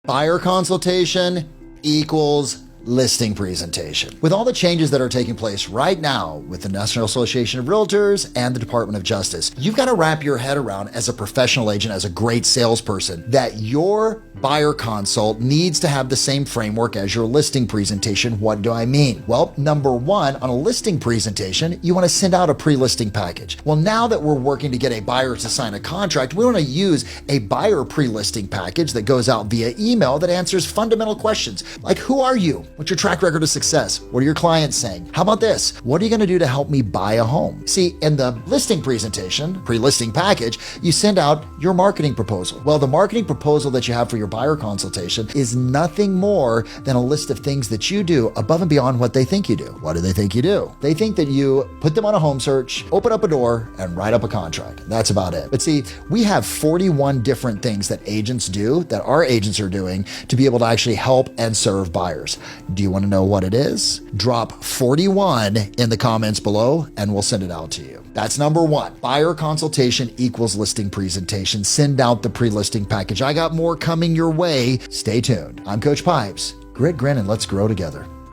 Buyer consultation equals listing presentation. With all the changes that are taking place right now with the National Association of Realtors and the Department of Justice, you've got to wrap your head around as a professional agent, as a great salesperson, that your buyer consult needs to have the same framework as your listing presentation. What do I mean? Well, number one, on a listing presentation, you want to send out a pre-listing package. Well, now that we're working to get a buyer to sign a contract, we want to use a buyer pre-listing package that goes out via email that answers fundamental questions like, who are you? What's your track record of success? What are your clients saying? How about this? What are you going to do to help me buy a home? See, in the listing presentation, pre-listing package, you send out your marketing proposal. Well, the marketing proposal that you have for your buyer consultation is nothing more than a list of things that you do above and beyond what they think you do. What do they think you do? They think that you put them on a home search, open up a door, and write up a contract. That's about it. But see, we have 41 different things that agents do, that our agents are doing to be able to actually help and serve buyers. Do you want to know what it is? Drop 41 in the comments below and we'll send it out to you. That's number one. Buyer consultation equals listing presentation. Send out the pre-listing package. I got more coming your way. Stay tuned. I'm Coach Pipes. Grit, grin, and let's grow together.